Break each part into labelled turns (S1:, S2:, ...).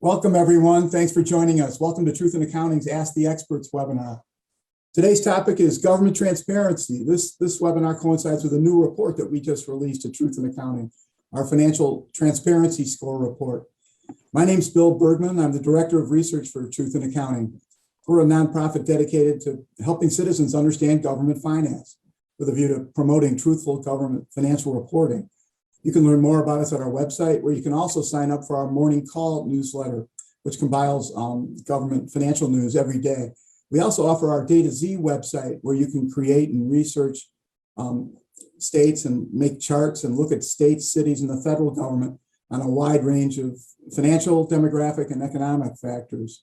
S1: Welcome, everyone. Thanks for joining us. Welcome to Truth in Accounting's Ask the Experts webinar. Today's topic is government transparency. This webinar coincides with a new report that we just released at Truth in Accounting, our financial transparency score report. My name's Bill Bergman. I'm the Director of Research for Truth in Accounting. We're a nonprofit dedicated to helping citizens understand government finance with a view to promoting truthful government financial reporting. You can learn more about us at our website, where you can also sign up for our morning call newsletter, which compiles government financial news every day. We also offer our Day to Z website, where you can create and research states and make charts and look at states, cities, and the federal government on a wide range of financial, demographic, and economic factors.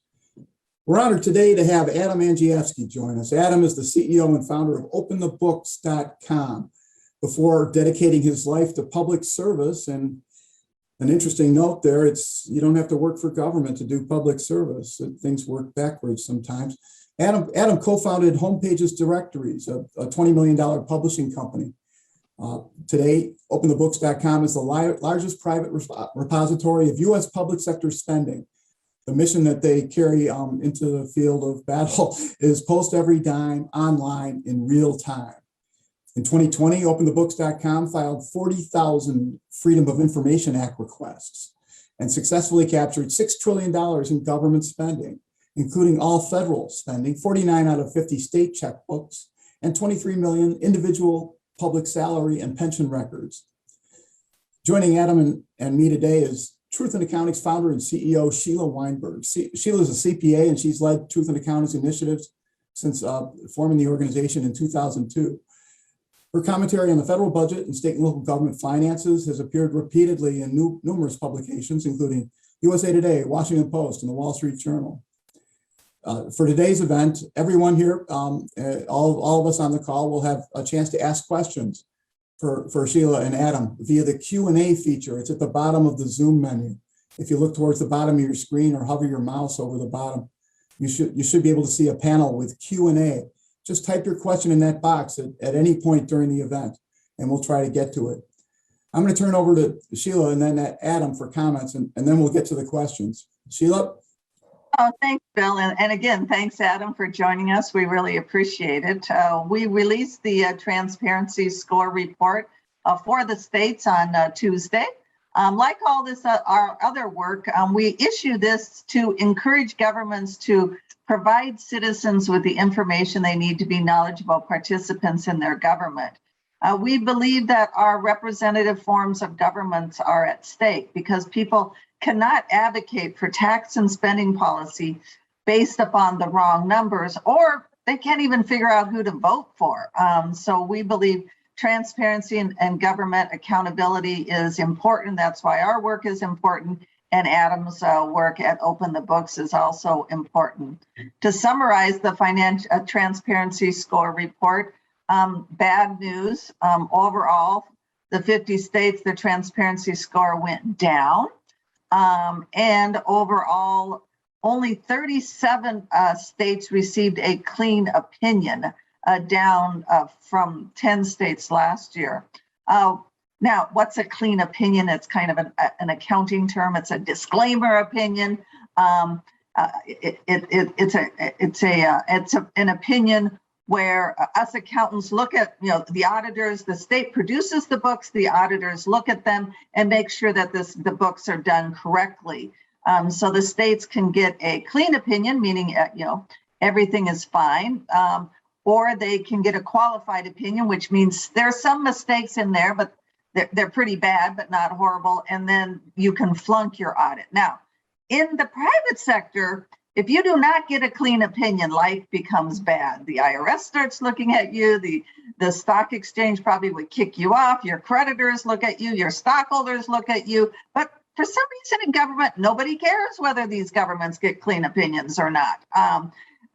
S1: We're honored today to have Adam Andrzejewski join us. Adam is the CEO and founder of OpenTheBooks.com. Before dedicating his life to public service, and an interesting note there, you don't have to work for government to do public service. Things work backwards sometimes. Adam co-founded Homepages Directories, a $20 million publishing company. Today, OpenTheBooks.com is the largest private repository of U.S. public sector spending. The mission that they carry into the field of battle is post every dime online in real time. In 2020, OpenTheBooks.com filed 40,000 Freedom of Information Act requests and successfully captured $6 trillion in government spending, including all federal spending, 49 out of 50 state checkbooks, and 23 million individual public salary and pension records. Joining Adam and me today is Truth in Accounting's founder and CEO, Sheila Weinberg. Sheila is a CPA, and she's led Truth in Accounting's initiatives since forming the organization in 2002. Her commentary on the federal budget and state and local government finances has appeared repeatedly in numerous publications, including USA Today, Washington Post, and the Wall Street Journal. For today's event, everyone here, all of us on the call, will have a chance to ask questions for Sheila and Adam via the Q&A feature. It's at the bottom of the Zoom menu. If you look towards the bottom of your screen or hover your mouse over the bottom, you should be able to see a panel with Q&A. Just type your question in that box at any point during the event, and we'll try to get to it. I'm going to turn over to Sheila and then Adam for comments, and then we'll get to the questions. Sheila?
S2: Oh, thanks, Bill. And again, thanks, Adam, for joining us. We really appreciate it. We released the Transparency Score report for the states on Tuesday. Like all this, our other work, we issue this to encourage governments to provide citizens with the information they need to be knowledgeable participants in their government. We believe that our representative forms of governments are at stake because people cannot advocate for tax and spending policy based upon the wrong numbers, or they can't even figure out who to vote for. So we believe transparency and government accountability is important. That's why our work is important. And Adam's work at Open the Books is also important. To summarize the financial transparency score report, bad news. Overall, the 50 states, the transparency score went down. And overall, only 37 states received a clean opinion, down from 10 states last year. Now, what's a clean opinion? It's kind of an accounting term. It's a disclaimer opinion. It's an opinion where us accountants look at, the auditors, the state produces the books, the auditors look at them and make sure that the books are done correctly. So the states can get a clean opinion, meaning, everything is fine. Or they can get a qualified opinion, which means there's some mistakes in there, but they're pretty bad, but not horrible. And then you can flunk your audit. Now, in the private sector, if you do not get a clean opinion, life becomes bad. The IRS starts looking at you. The stock exchange probably would kick you off. Your creditors look at you. Your stockholders look at you. But for some reason in government, nobody cares whether these governments get clean opinions or not.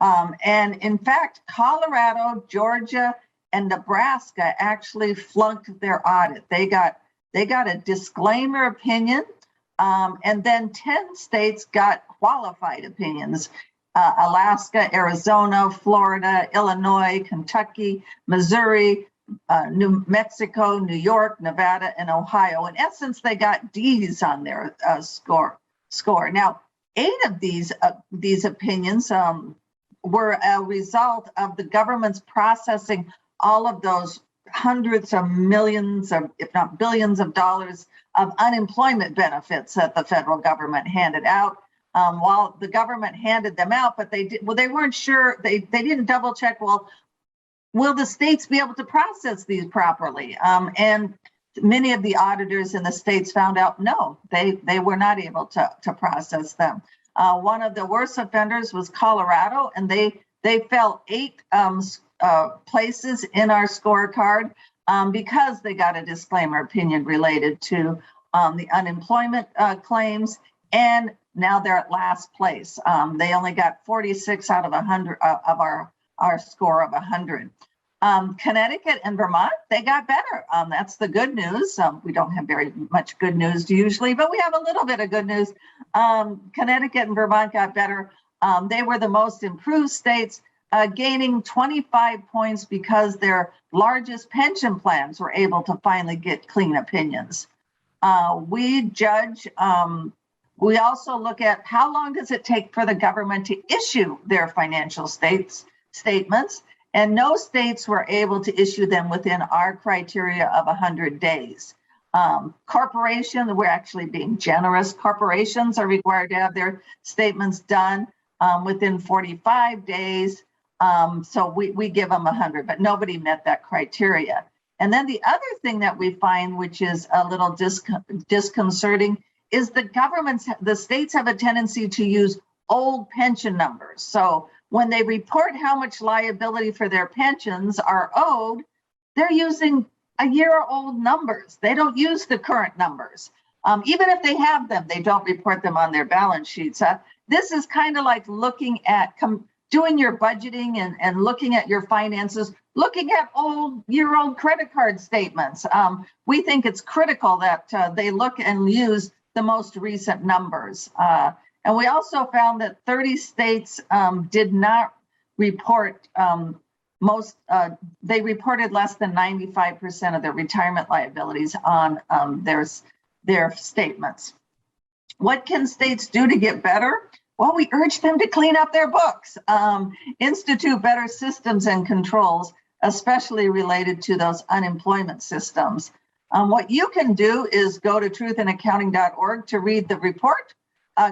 S2: And in fact, Colorado, Georgia, and Nebraska actually flunked their audit. They got a disclaimer opinion, and then 10 states got qualified opinions. Alaska, Arizona, Florida, Illinois, Kentucky, Missouri, New Mexico, New York, Nevada, and Ohio. In essence, they got D's on their score. Now, 8 of these opinions were a result of the government's processing all of those hundreds of millions of, if not billions of dollars of unemployment benefits that the federal government handed out. While the government handed them out, but they weren't sure, they didn't double check, well, will the states be able to process these properly? And many of the auditors in the states found out, no, they were not able to process them. One of the worst offenders was Colorado, and they fell 8 places in our scorecard because they got a disclaimer opinion related to the unemployment claims, and now they're at last place. They only got 46 out of 100 of our score of 100. Connecticut and Vermont, they got better. That's the good news. We don't have very much good news usually, but we have a little bit of good news. Connecticut and Vermont got better. They were the most improved states, gaining 25 points because their largest pension plans were able to finally get clean opinions. We judge, we also look at how long does it take for the government to issue their financial statements, and no states were able to issue them within our criteria of 100 days. Corporations, we're actually being generous. Corporations are required to have their statements done within 45 days. So we give them 100, but nobody met that criteria. And then the other thing that we find, which is a little disconcerting, is the states have a tendency to use old pension numbers. So when they report how much liability for their pensions are owed, they're using a year-old numbers. They don't use the current numbers. Even if they have them, they don't report them on their balance sheets. This is kind of like looking at doing your budgeting and looking at your finances, looking at year-old credit card statements. We think it's critical that they look and use the most recent numbers. And we also found that 30 states did not report they reported less than 95% of their retirement liabilities on their statements. What can states do to get better? Well, we urge them to clean up their books, institute better systems and controls, especially related to those unemployment systems. What you can do is go to truthandaccounting.org to read the report.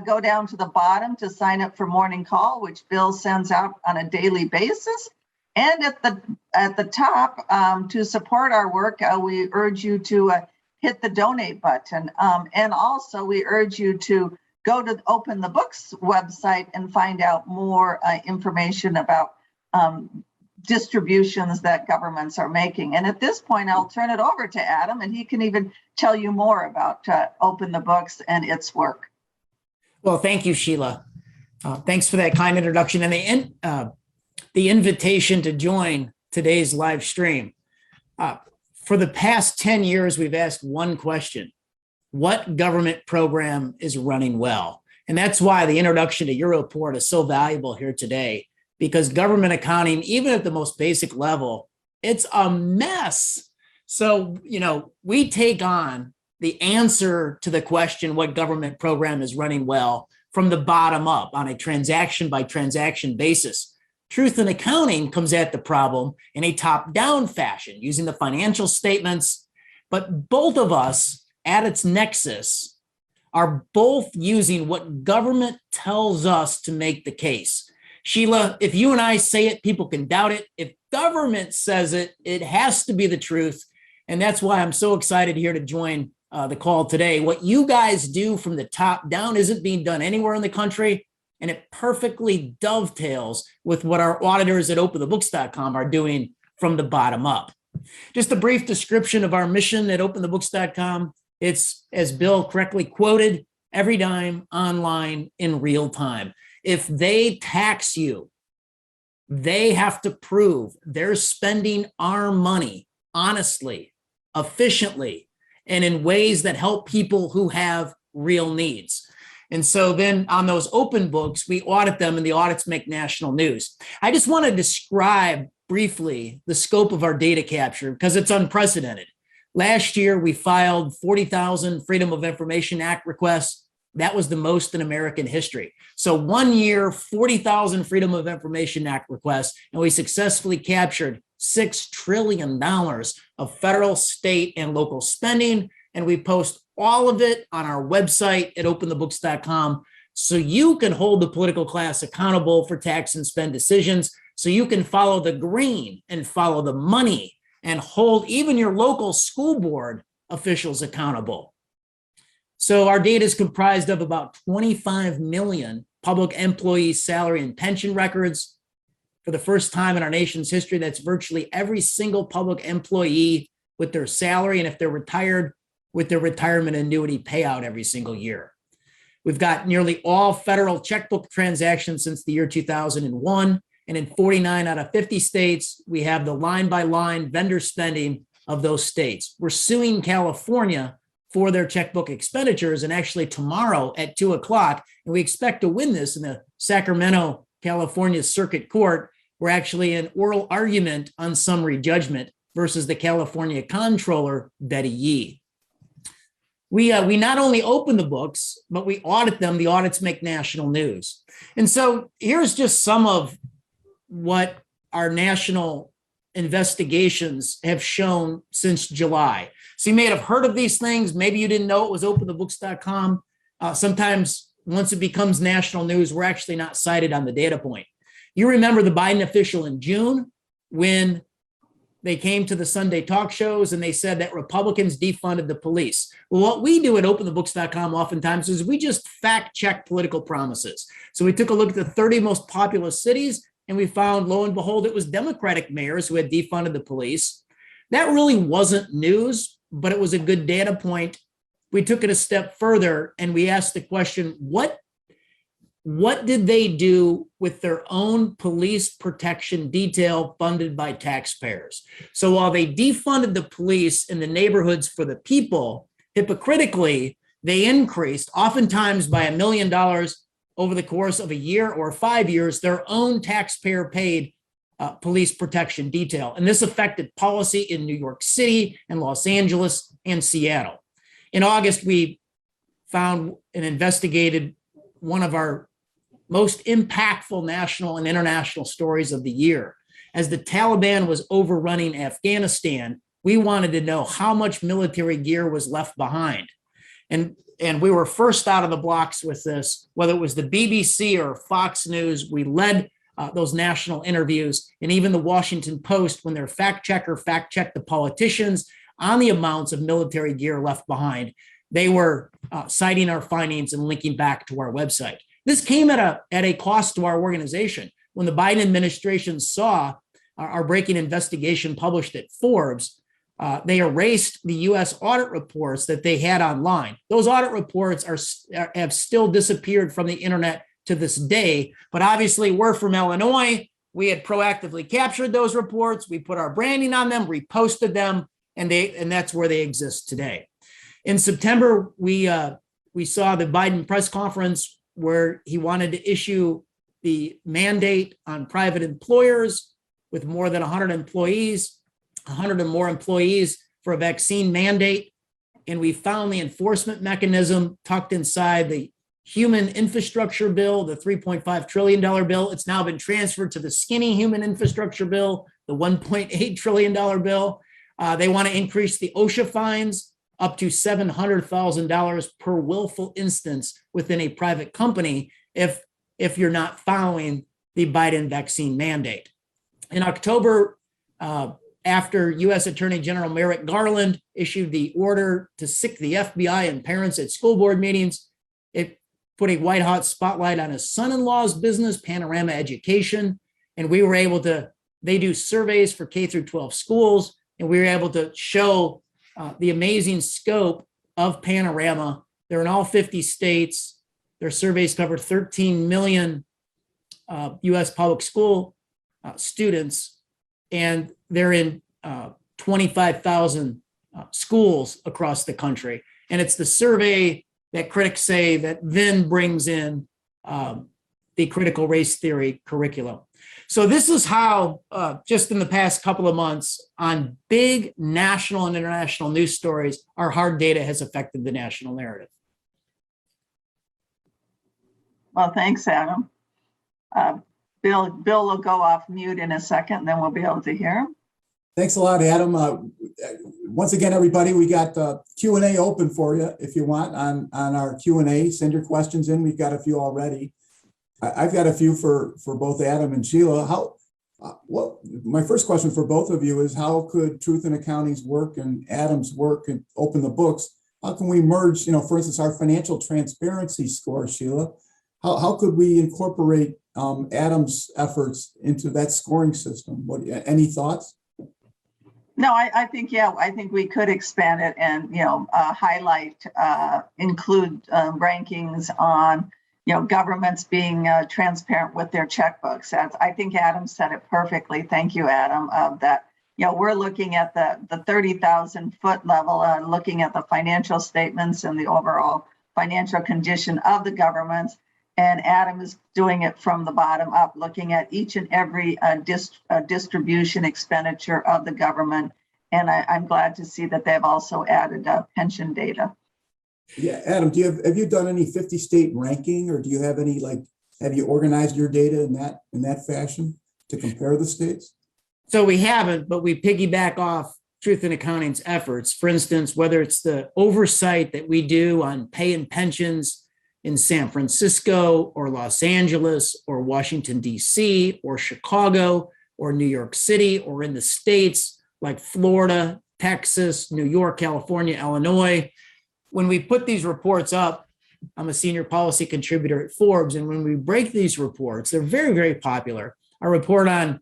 S2: Go down to the bottom to sign up for Morning Call, which Bill sends out on a daily basis. And at the top, to support our work, we urge you to hit the donate button. And also we urge you to go to Open the Books website and find out more information about distributions that governments are making. And at this point, I'll turn it over to Adam, and he can even tell you more about Open the Books and its work.
S3: Well, thank you, Sheila. Thanks for that kind introduction and the invitation to join today's live stream. For the past 10 years, we've asked one question: what government program is running well? And that's why the introduction to your report is so valuable here today, because government accounting, even at the most basic level, it's a mess. So, we take on the answer to the question, what government program is running well, from the bottom up on a transaction by transaction basis. Truth in Accounting comes at the problem in a top-down fashion, using the financial statements. But both of us, at its nexus, are both using what government tells us to make the case. Sheila, if you and I say it, people can doubt it. If government says it, it has to be the truth. And that's why I'm so excited here to join the call today. What you guys do from the top down isn't being done anywhere in the country, and it perfectly dovetails with what our auditors at openthebooks.com are doing from the bottom up. Just a brief description of our mission at openthebooks.com. It's, as Bill correctly quoted, every dime online in real time. If they tax you, they have to prove they're spending our money honestly, efficiently, and in ways that help people who have real needs. And so then on those open books, we audit them, and the audits make national news. I just want to describe briefly the scope of our data capture because it's unprecedented. Last year, we filed 40,000 Freedom of Information Act requests. That was the most in American history. So 1 year, 40,000 Freedom of Information Act requests, and we successfully captured $6 trillion of federal, state, and local spending. And we post all of it on our website at openthebooks.com, so you can hold the political class accountable for tax and spend decisions, so you can follow the green and follow the money and hold even your local school board officials accountable. So our data is comprised of about 25 million public employee salary and pension records. For the first time in our nation's history, that's virtually every single public employee with their salary, and if they're retired, with their retirement annuity payout every single year. We've got nearly all federal checkbook transactions since the year 2001, and in 49 out of 50 states, we have the line-by-line vendor spending of those states. We're suing California for their checkbook expenditures, and actually tomorrow at 2 o'clock, and we expect to win this in the Sacramento, California Circuit Court. We're actually in oral argument on summary judgment versus the California Comptroller, Betty Yee. We not only open the books, but we audit them. The audits make national news. And so here's just some of what our national investigations have shown since July. So you may have heard of these things. Maybe you didn't know it was openthebooks.com. Sometimes once it becomes national news, we're actually not cited on the data point. You remember the Biden official in June when they came to the Sunday talk shows and they said that Republicans defunded the police. Well, what we do at openthebooks.com oftentimes is we just fact check political promises. So we took a look at the 30 most populous cities, and we found, lo and behold, it was Democratic mayors who had defunded the police. That really wasn't news, but it was a good data point. We took it a step further and we asked the question, what did they do with their own police protection detail funded by taxpayers? So while they defunded the police in the neighborhoods for the people, hypocritically, they increased, oftentimes by $1 million over the course of a year or 5 years, their own taxpayer-paid police protection detail. And this affected policy in New York City and Los Angeles and Seattle. In August, we found and investigated one of our most impactful national and international stories of the year. As the Taliban was overrunning Afghanistan, we wanted to know how much military gear was left behind. And we were first out of the blocks with this, whether it was the BBC or Fox News. We led those national interviews, and even the Washington Post, when their fact checker fact-checked the politicians on the amounts of military gear left behind, they were citing our findings and linking back to our website. This came at a cost to our organization. When the Biden administration saw our breaking investigation published at Forbes, they erased the U.S. audit reports that they had online. Those audit reports have still disappeared from the internet to this day, but obviously we're from Illinois. We had proactively captured those reports. We put our branding on them, reposted them, and that's where they exist today. In September, we saw the Biden press conference where he wanted to issue the mandate on private employers with more than 100 employees, 100 or more employees for a vaccine mandate. And we found the enforcement mechanism tucked inside the human infrastructure bill, the $3.5 trillion bill. It's now been transferred to the skinny human infrastructure bill, the $1.8 trillion bill. They want to increase the OSHA fines up to $700,000 per willful instance within a private company if you're not following the Biden vaccine mandate. In October, after U.S. Attorney General Merrick Garland issued the order to sic the FBI and parents at school board meetings, it put a white-hot spotlight on his son-in-law's business, Panorama Education, and we were able to, they do surveys for K through 12 schools, and we were able to show the amazing scope of Panorama. They're in all 50 states. Their surveys cover 13 million U.S. public school students, and they're in 25,000 schools across the country. And it's the survey that critics say that then brings in the critical race theory curriculum. So this is how, just in the past couple of months, on big national and international news stories, our hard data has affected the national narrative.
S2: Well, thanks, Adam. Bill will go off mute in a second, and then we'll be able to hear him.
S1: Thanks a lot, Adam. Once again, everybody, we got Q&A open for you if you want on our Q&A. Send your questions in. We've got a few already. I've got a few for both Adam and Sheila. My first question for both of you is, how could Truth in Accounting's work and Adam's work and Open the Books, how can we merge, for instance, our financial transparency score, Sheila? How could we incorporate Adam's efforts into that scoring system? Any thoughts?
S2: No, I think we could expand it and, include rankings on, governments being transparent with their checkbooks. I think Adam said it perfectly. Thank you, Adam, that, we're looking at the 30,000 foot level, looking at the financial statements and the overall financial condition of the governments. And Adam is doing it from the bottom up, looking at each and every distribution expenditure of the government. And I'm glad to see that they've also added pension data.
S1: Yeah, Adam, have you done any 50 state ranking, or do you have any, have you organized your data in that fashion to compare the states?
S3: So we haven't, but we piggyback off Truth in Accounting's efforts. For instance, whether it's the oversight that we do on pay and pensions in San Francisco or Los Angeles or Washington, D.C. or Chicago or New York City, or in the states like Florida, Texas, New York, California, Illinois. When we put these reports up, I'm a senior policy contributor at Forbes, and when we break these reports, they're very, very popular. Our report on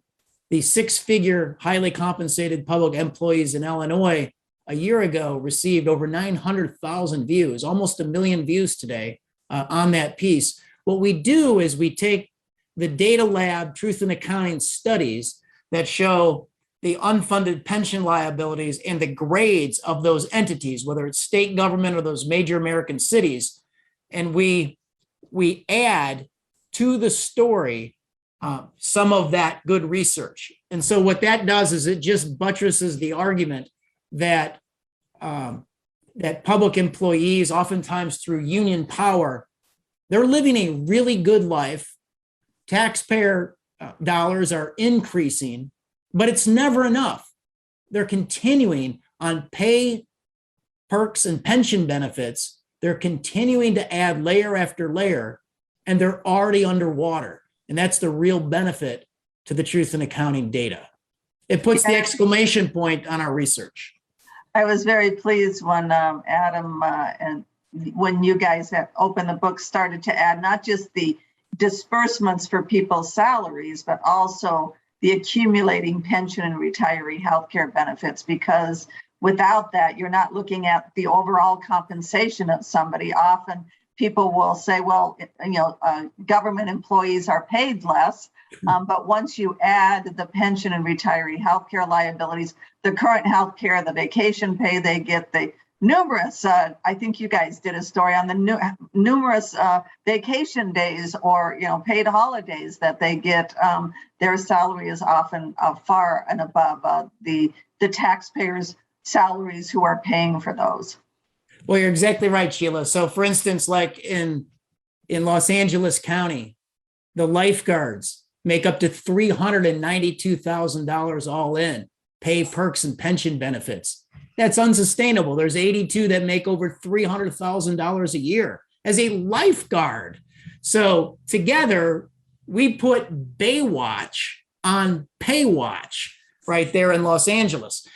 S3: the six-figure highly compensated public employees in Illinois a year ago received over 900,000 views, almost 1 million views today on that piece. What we do is we take the data lab Truth in Accounting studies that show the unfunded pension liabilities and the grades of those entities, whether it's state government or those major American cities, and we add to the story some of that good research. And so what that does is it just buttresses the argument that that public employees, oftentimes through union power, they're living a really good life. Taxpayer dollars are increasing, but it's never enough. They're continuing on pay, perks, and pension benefits. They're continuing to add layer after layer, and they're already underwater. And that's the real benefit to the Truth in Accounting data. It puts the exclamation point on our research.
S2: I was very pleased when Adam and when you guys at Open the Book started to add not just the disbursements for people's salaries, but also the accumulating pension and retiree healthcare benefits, because without that, you're not looking at the overall compensation of somebody. Often people will say, well, government employees are paid less, but once you add the pension and retiree healthcare liabilities, the current healthcare, the vacation pay they get, the numerous, I think you guys did a story on the numerous vacation days or paid holidays that they get. Their salary is often far and above the taxpayers' salaries who are paying for those.
S3: Well, you're exactly right, Sheila. So for instance, like in Los Angeles County, the lifeguards make up to $392,000 all in, pay, perks, and pension benefits. That's unsustainable. There's 82 that make over $300,000 a year as a lifeguard. So together, we put Baywatch on Paywatch right there in Los Angeles.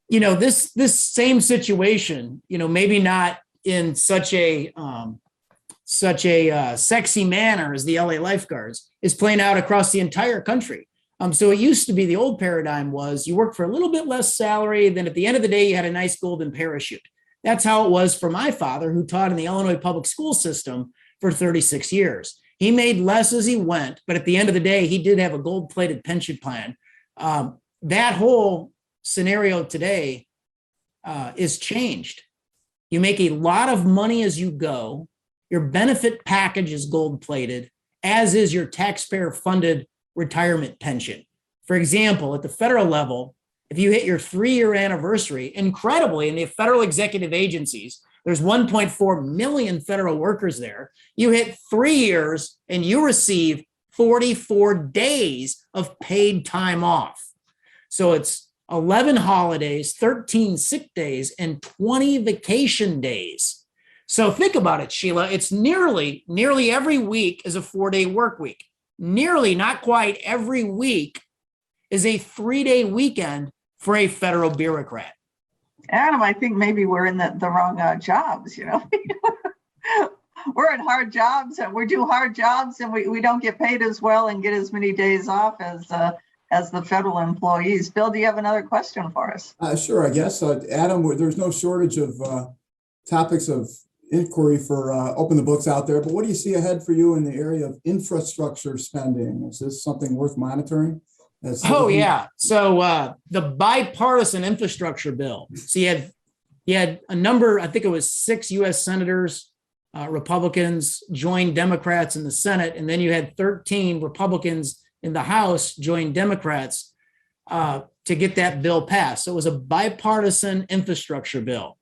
S3: This same situation, maybe not in such a sexy manner as the LA lifeguards, is playing out across the entire country. So it used to be, the old paradigm was you worked for a little bit less salary, then at the end of the day, you had a nice golden parachute. That's how it was for my father, who taught in the Illinois public school system for 36 years. He made less as he went, but at the end of the day, he did have a gold-plated pension plan. That whole scenario today is changed. You make a lot of money as you go. Your benefit package is gold-plated, as is your taxpayer-funded retirement pension. For example, at the federal level, if you hit your 3-year anniversary, incredibly, in the federal executive agencies, There's 1.4 million federal workers there. You hit 3 years and you receive 44 days of paid time off. So it's 11 holidays, 13 sick days, and 20 vacation days. So think about it, Sheila. It's nearly every week is a 4-day work week. Nearly, not quite every week is a 3-day weekend for a federal bureaucrat.
S2: Adam, I think maybe we're in the wrong jobs, We're in hard jobs and we do hard jobs and we don't get paid as well and get as many days off as the federal employees. Bill, do you have another question for us?
S1: Sure, I guess. Adam, there's no shortage of topics of inquiry for open the books out there, but what do you see ahead for you in the area of infrastructure spending? Is this something worth monitoring?
S3: Yeah. So the bipartisan infrastructure bill. So you had a number, I think it was 6 U.S. senators, Republicans joined Democrats in the Senate, and then you had 13 Republicans in the House join Democrats to get that bill passed. So it was a bipartisan infrastructure bill.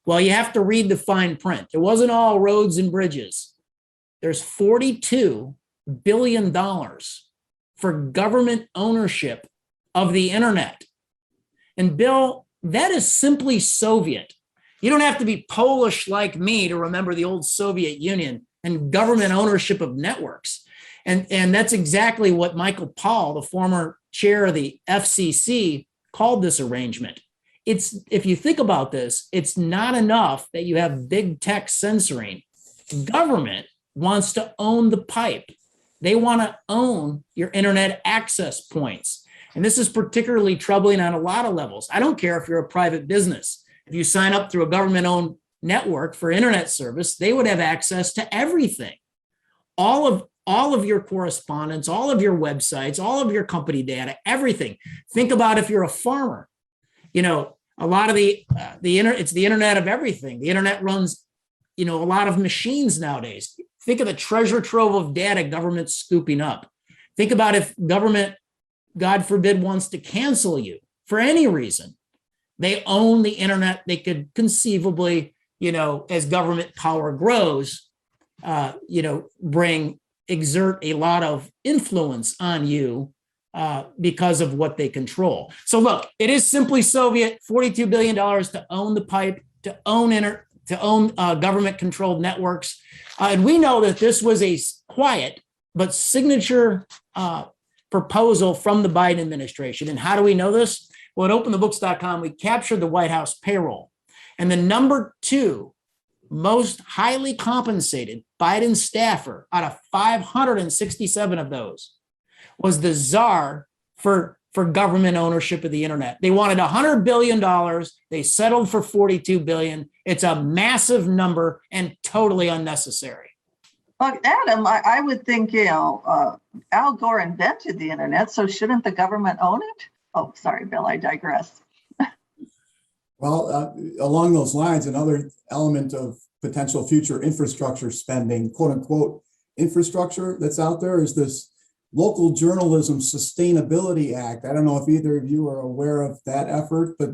S3: Well, you have to read the fine print. It wasn't all roads and bridges. There's $42 billion for government ownership of the internet. And Bill, that is simply Soviet. You don't have to be Polish like me to remember the old Soviet Union and government ownership of networks. And that's exactly what Michael Paul, the former chair of the FCC, called this arrangement. If you think about this, it's not enough that you have big tech censoring. Government wants to own the pipe. They want to own your internet access points. And this is particularly troubling on a lot of levels. I don't care if you're a private business. If you sign up through a government-owned network for internet service, they would have access to everything. All of your correspondence, all of your websites, all of your company data, everything. Think about if you're a farmer. A lot of it's the internet of everything. The internet runs, a lot of machines nowadays. Think of the treasure trove of data government's scooping up. Think about if government, God forbid, wants to cancel you for any reason. They own the internet. They could conceivably, as government power grows, exert a lot of influence on you because of what they control. So look, it is simply Soviet. $42 billion to own the pipe, to own government-controlled networks. And we know that this was a quiet but signature proposal from the Biden administration. And how do we know this? Well, at openthebooks.com, we captured the White House payroll. And the number 2 most highly compensated Biden staffer out of 567 of those was the czar for government ownership of the internet. They wanted $100 billion. They settled for $42 billion. It's a massive number and totally unnecessary.
S2: Well, Adam, I would think, Al Gore invented the internet, so shouldn't the government own it? Oh, sorry, Bill, I digress.
S1: Well, along those lines, another element of potential future infrastructure spending, quote unquote, infrastructure that's out there is this Local Journalism Sustainability Act. I don't know if either of you are aware of that effort, but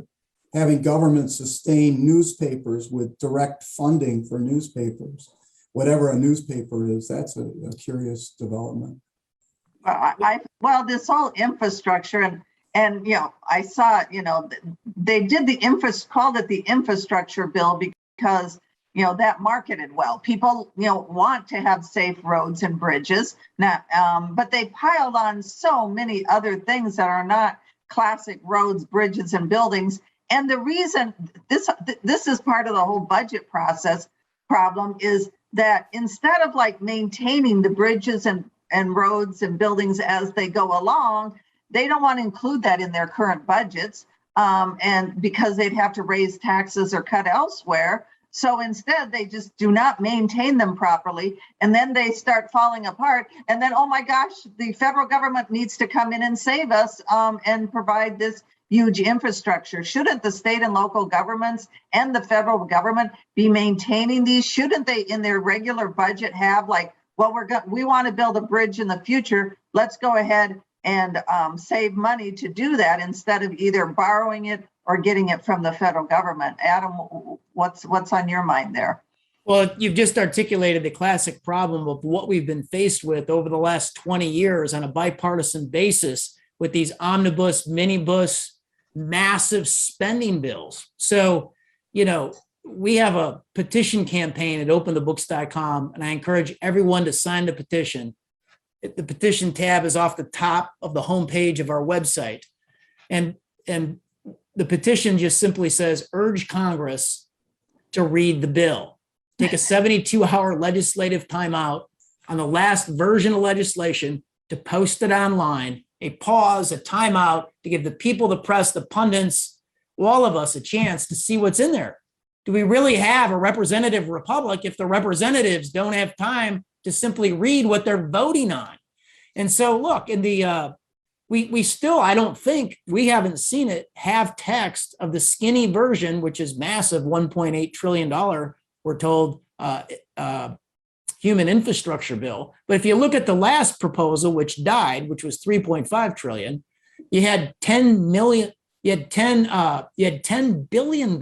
S1: having government sustain newspapers with direct funding for newspapers, whatever a newspaper is, that's a curious development.
S2: Well, this whole infrastructure and I saw, they did called it the infrastructure bill because, that marketed well. People, want to have safe roads and bridges, but they piled on so many other things that are not classic roads, bridges, and buildings. And the reason this is part of the whole budget process problem is that instead of maintaining the bridges and roads and buildings as they go along, they don't want to include that in their current budgets, and because they'd have to raise taxes or cut elsewhere. So instead, they just do not maintain them properly, and then they start falling apart. And then, oh my gosh, the federal government needs to come in and save us and provide this huge infrastructure. Shouldn't the state and local governments and the federal government be maintaining these? Shouldn't they, in their regular budget, have we want to build a bridge in the future. Let's go ahead and save money to do that instead of either borrowing it or getting it from the federal government. Adam, what's on your mind there?
S3: Well, you've just articulated the classic problem of what we've been faced with over the last 20 years on a bipartisan basis with these omnibus, minibus, massive spending bills. So, we have a petition campaign at openthebooks.com, and I encourage everyone to sign the petition. The petition tab is off the top of the homepage of our website. And the petition just simply says, urge Congress to read the bill. Take a 72-hour legislative timeout on the last version of legislation to post it online, a pause, a timeout to give the people, the press, the pundits, all of us a chance to see what's in there. Do we really have a representative republic if the representatives don't have time to simply read what they're voting on? And so, look, in the we still, I don't think, we haven't seen it, have text of the skinny version, which is massive, $1.8 trillion, we're told, human infrastructure bill. But if you look at the last proposal, which died, which was 3.5 trillion, you had $10 billion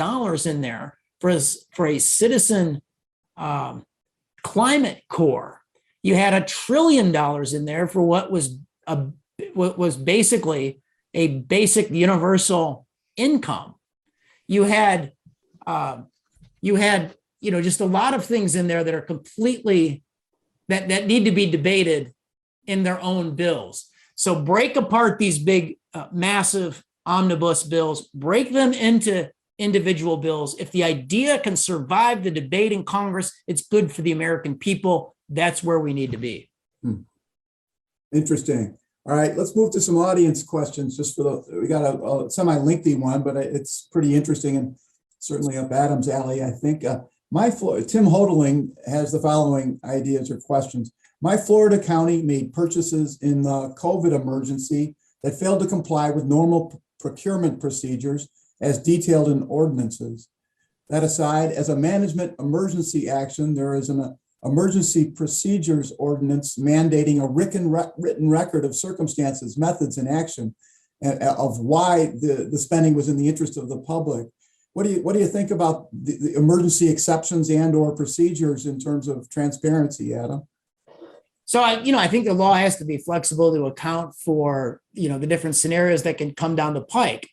S3: in there for a citizen climate corps. You had $1 trillion in there for what was basically a basic universal income. You had just a lot of things in there that are completely that need to be debated in their own bills. So break apart these big, massive omnibus bills, break them into individual bills. If the idea can survive the debate in Congress, it's good for the American people. That's where we need to be.
S1: Interesting. All right, let's move to some audience questions. We got a semi-lengthy one, but it's pretty interesting and certainly up Adam's alley, I think. Tim Hodeling has the following ideas or questions. My Florida county made purchases in the COVID emergency that failed to comply with normal procurement procedures as detailed in ordinances. That aside, as a management emergency action, there is an emergency procedures ordinance mandating a written record of circumstances, methods, and action of why the spending was in the interest of the public. What do you think about the emergency exceptions and/or procedures in terms of transparency, Adam?
S3: So I think the law has to be flexible to account for the different scenarios that can come down the pike.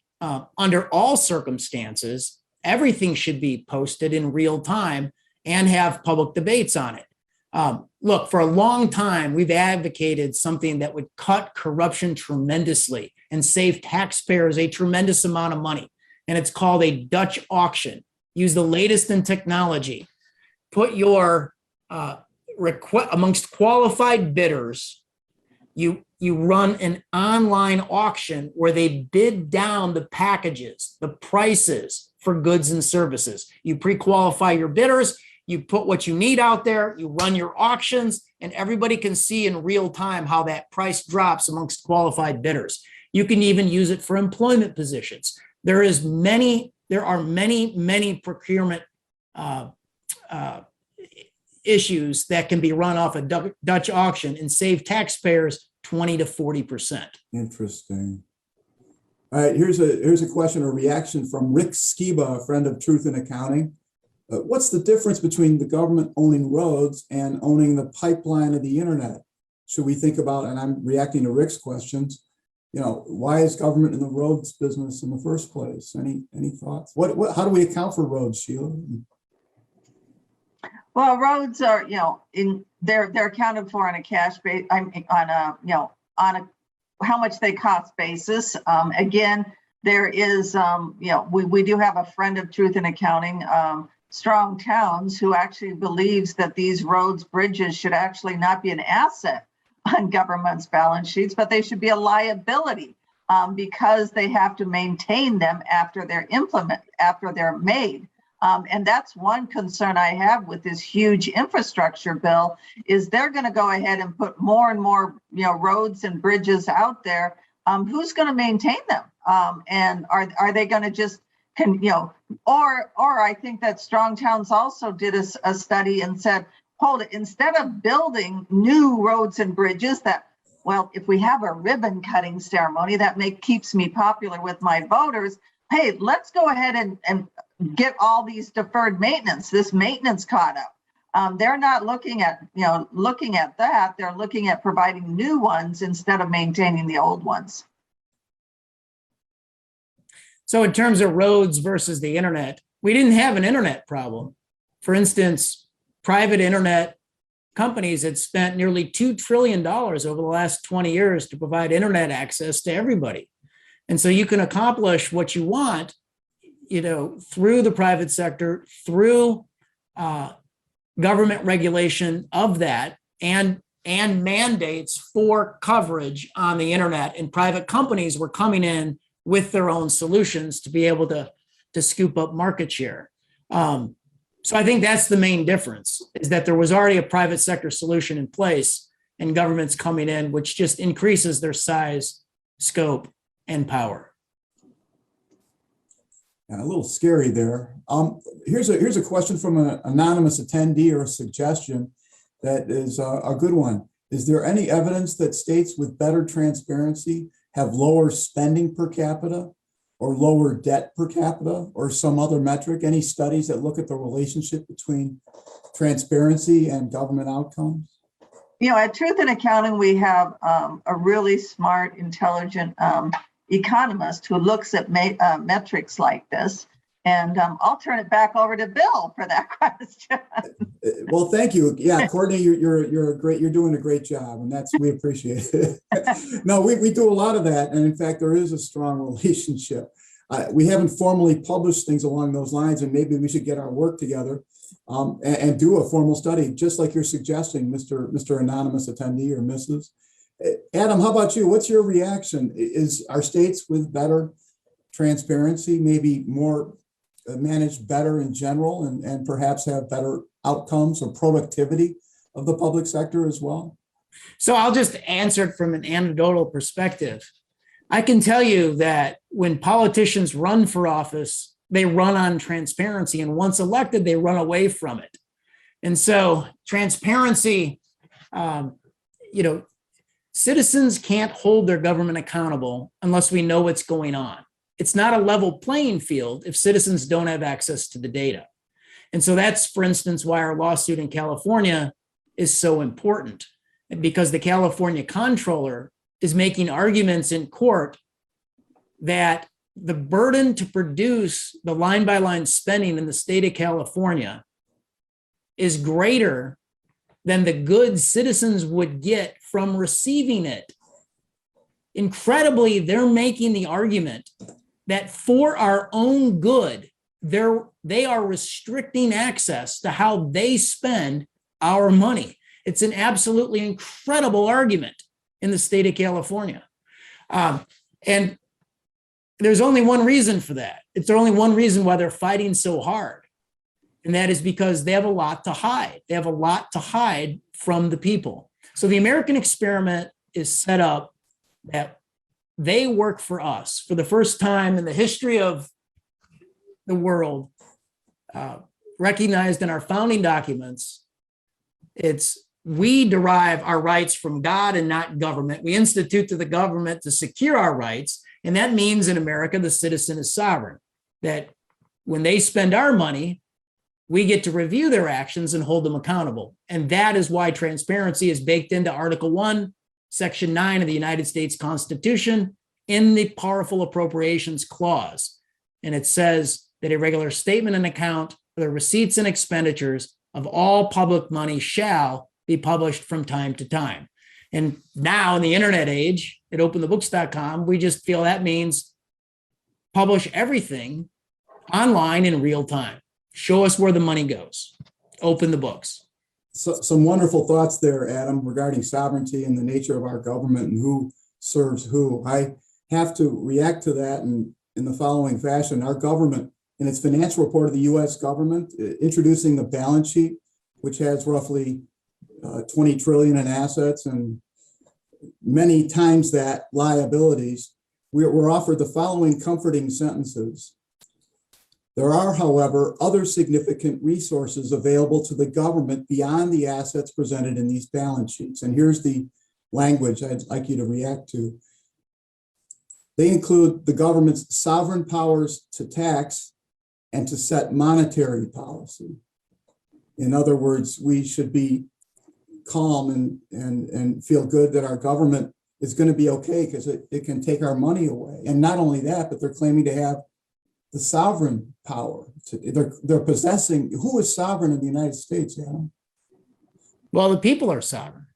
S3: Under all circumstances, everything should be posted in real time and have public debates on it. Look, for a long time, we've advocated something that would cut corruption tremendously and save taxpayers a tremendous amount of money. And it's called a Dutch auction. Use the latest in technology. Put your request amongst qualified bidders. You run an online auction where they bid down the packages, the prices for goods and services. You pre-qualify your bidders. You put what you need out there. You run your auctions, and everybody can see in real time how that price drops amongst qualified bidders. You can even use it for employment positions. There are many procurement issues that can be run off a Dutch auction and save taxpayers 20 to 40%.
S1: Interesting. All right, here's a question or reaction from Rick Skiba, a friend of Truth in Accounting. What's the difference between the government owning roads and owning the pipeline of the internet? Should we think about, and I'm reacting to Rick's questions, why is government in the roads business in the first place? Any thoughts? How do we account for roads, Sheila?
S2: Well, roads are, they're accounted for on a cash base, on a how much they cost basis. Again, there is, we do have a friend of Truth in Accounting, Strong Towns, who actually believes that these roads, bridges should actually not be an asset on government's balance sheets, but they should be a liability because they have to maintain them after they're made. And that's one concern I have with this huge infrastructure bill is they're going to go ahead and put more and more, roads and bridges out there. Who's going to maintain them? And are they going to just, or I think that Strong Towns also did a study and said, hold it, instead of building new roads and bridges if we have a ribbon cutting ceremony, that keeps me popular with my voters. Hey, let's go ahead and get all these deferred maintenance, this maintenance caught up. They're not looking at, looking at that. They're looking at providing new ones instead of maintaining the old ones.
S3: So in terms of roads versus the internet, we didn't have an internet problem. For instance, private internet companies had spent nearly $2 trillion over the last 20 years to provide internet access to everybody. And so you can accomplish what you want, through the private sector, through government regulation of that, and mandates for coverage on the internet. And private companies were coming in with their own solutions to be able to scoop up market share. So I think that's the main difference, is that there was already a private sector solution in place and governments coming in, which just increases their size, scope, and power.
S1: Yeah, a little scary there. Here's a question from an anonymous attendee, or a suggestion that is a good one. Is there any evidence that states with better transparency have lower spending per capita, or lower debt per capita, or some other metric? Any studies that look at the relationship between transparency and government outcomes?
S2: At Truth in Accounting, we have a really smart, intelligent economist who looks at metrics like this. And I'll turn it back over to Bill for that question.
S1: Well, thank you. Yeah, Courtney, you're doing a great job, and we appreciate it. No, we do a lot of that, and in fact, there is a strong relationship. We haven't formally published things along those lines, and maybe we should get our work together and do a formal study, just like you're suggesting, Mr. Anonymous attendee, or Mrs. Adam, how about you? What's your reaction? Are states with better transparency maybe more managed better in general, and perhaps have better outcomes or productivity of the public sector as well?
S3: So I'll just answer it from an anecdotal perspective. I can tell you that when politicians run for office, they run on transparency, and once elected, they run away from it. And so transparency, citizens can't hold their government accountable unless we know what's going on. It's not a level playing field if citizens don't have access to the data. And so that's, for instance, why our lawsuit in California is so important, because the California comptroller is making arguments in court that the burden to produce the line-by-line spending in the state of California is greater than the goods citizens would get from receiving it. Incredibly, they're making the argument that for our own good, they are restricting access to how they spend our money. It's an absolutely incredible argument in the state of California. And there's only one reason for that. It's only one reason why they're fighting so hard. And that is because they have a lot to hide. They have a lot to hide from the people. So the American experiment is set up that they work for us. For the first time in the history of the world, recognized in our founding documents, we derive our rights from God and not government. We institute to the government to secure our rights. And that means in America, the citizen is sovereign, that when they spend our money, we get to review their actions and hold them accountable. And that is why transparency is baked into Article 1, Section 9 of the United States Constitution in the Powerful Appropriations Clause. And it says that a regular statement and account for the receipts and expenditures of all public money shall be published from time to time. And now in the internet age at openthebooks.com, we just feel that means publish everything online in real time. Show us where the money goes. Open the books.
S1: So, some wonderful thoughts there, Adam, regarding sovereignty and the nature of our government and who serves who. I have to react to that in the following fashion. Our government, in its financial report of the U.S. government, introducing the balance sheet, which has roughly 20 trillion in assets and many times that liabilities, we're offered the following comforting sentences. There are, however, other significant resources available to the government beyond the assets presented in these balance sheets. And here's the language I'd like you to react to. They include the government's sovereign powers to tax and to set monetary policy. In other words, we should be calm and feel good that our government is going to be okay because it can take our money away. And not only that, but they're claiming to have the sovereign power. They're possessing, who is sovereign in the United States, Adam?
S3: Well, the people are sovereign.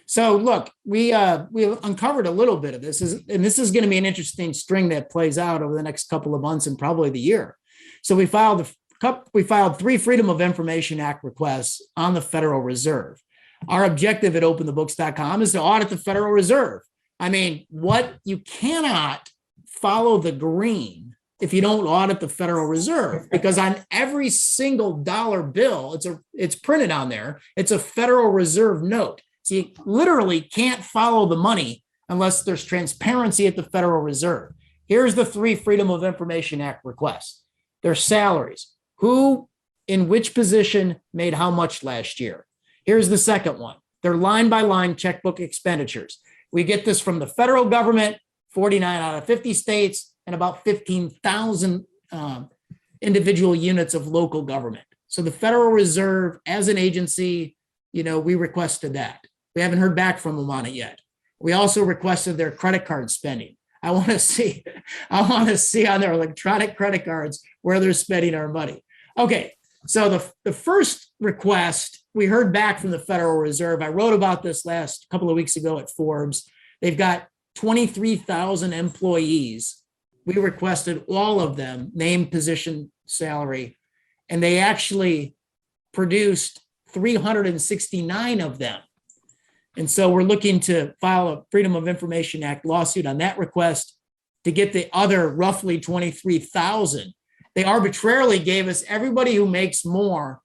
S3: So look, we uncovered a little bit of this, and this is going to be an interesting string that plays out over the next couple of months and probably the year. So we filed 3 Freedom of Information Act requests on the Federal Reserve. Our objective at openthebooks.com is to audit the Federal Reserve. I mean, you cannot follow the green if you don't audit the Federal Reserve, because on every single dollar bill, it's printed on there. It's a Federal Reserve note. So you literally can't follow the money unless there's transparency at the Federal Reserve. Here's the 3 Freedom of Information Act requests. Their salaries. Who in which position made how much last year? Here's the second one. Their line-by-line checkbook expenditures. We get this from the federal government, 49 out of 50 states, and about 15,000 individual units of local government. So the Federal Reserve as an agency, we requested that. We haven't heard back from them on it yet. We also requested their credit card spending. I want to see on their electronic credit cards where they're spending our money. Okay, so the first request we heard back from the Federal Reserve. I wrote about this last couple of weeks ago at Forbes. They've got 23,000 employees. We requested all of them, name, position, salary, and they actually produced 369 of them. And so we're looking to file a Freedom of Information Act lawsuit on that request to get the other roughly 23,000. They arbitrarily gave us everybody who makes more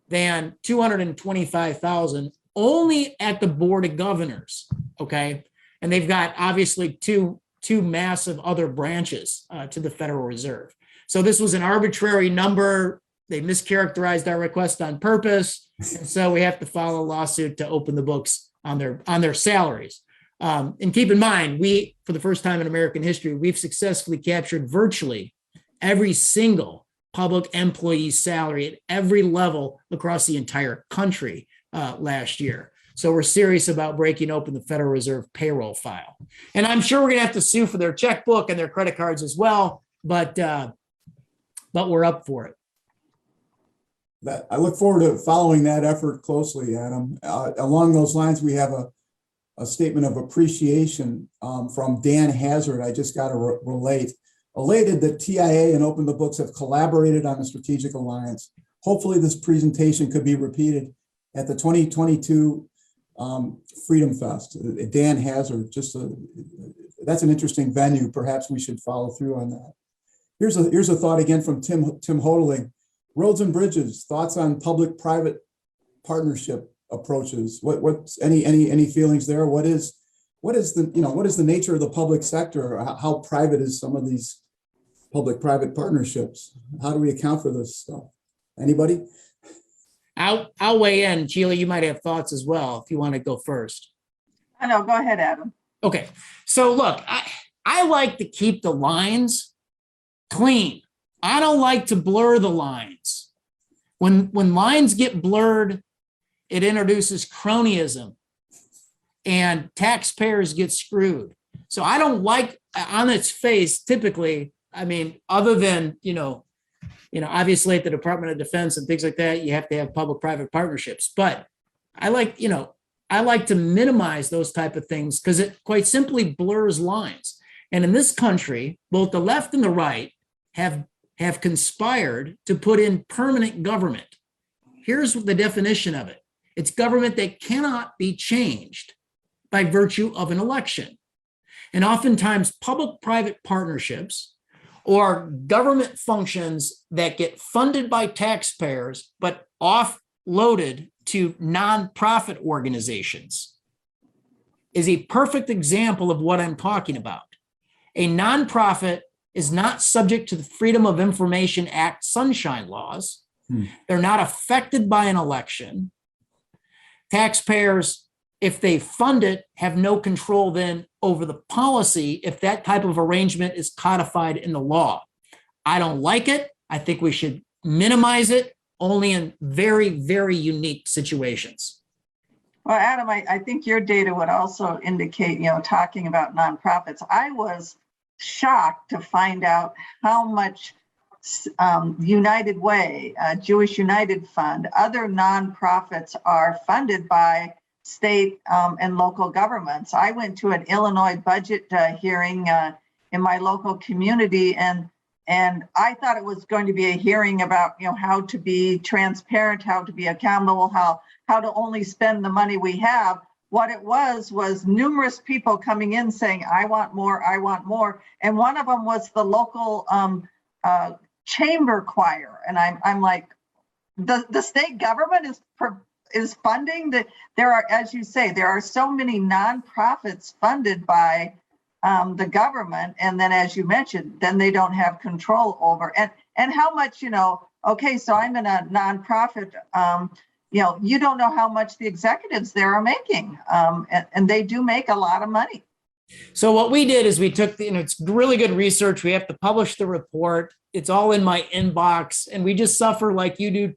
S3: than 225,000 only at the Board of Governors, okay? And they've got obviously two massive other branches to the Federal Reserve. So this was an arbitrary number. They mischaracterized our request on purpose. And so we have to file a lawsuit to open the books on their salaries. And keep in mind, for the first time in American history, we've successfully captured virtually every single public employee salary at every level across the entire country last year. So we're serious about breaking open the Federal Reserve payroll file. And I'm sure we're going to have to sue for their checkbook and their credit cards as well, but we're up for it.
S1: I look forward to following that effort closely, Adam. Along those lines, we have a statement of appreciation from Dan Hazard. I just got to relate. Elated that TIA and Open the Books have collaborated on a strategic alliance. Hopefully this presentation could be repeated at the 2022 Freedom Fest. Dan Hazard, that's an interesting venue. Perhaps we should follow through on that. Here's a thought again from Tim Hodling. Roads and bridges, thoughts on public-private partnership approaches. What's any feelings there? What is the nature of the public sector? How private is some of these public-private partnerships? How do we account for this stuff? Anybody?
S3: I'll weigh in. Sheila, you might have thoughts as well if you want to go first.
S2: No, go ahead, Adam.
S3: Okay. So look, I like to keep the lines clean. I don't like to blur the lines. When lines get blurred, it introduces cronyism and taxpayers get screwed. So I don't like, on its face, typically, I mean, other than, obviously at the Department of Defense and things like that, you have to have public-private partnerships. But I like to minimize those type of things because it quite simply blurs lines. And in this country, both the left and the right have conspired to put in permanent government. Here's the definition of it. It's government that cannot be changed by virtue of an election. And oftentimes public-private partnerships or government functions that get funded by taxpayers but offloaded to nonprofit organizations is a perfect example of what I'm talking about. A nonprofit is not subject to the Freedom of Information Act sunshine laws. They're not affected by an election. Taxpayers, if they fund it, have no control then over the policy if that type of arrangement is codified in the law. I don't like it. I think we should minimize it only in very, very unique situations.
S2: Well, Adam, I think your data would also indicate, talking about nonprofits, I was shocked to find out how much United Way, Jewish United Fund, other nonprofits are funded by state and local governments. I went to an Illinois budget hearing in my local community, and I thought it was going to be a hearing about how to be transparent, how to be accountable, how to only spend the money we have. What it was numerous people coming in saying, I want more, I want more. And one of them was the local chamber choir. And I'm like, the state government is funding that. There are, as you say, there are so many nonprofits funded by the government. And then, as you mentioned, then they don't have control over and how much, okay, so I'm in a nonprofit, you don't know how much the executives there are making. And they do make a lot of money.
S3: So what we did is we took it's really good research. We have to publish the report. It's all in my inbox. And we just suffer like you do,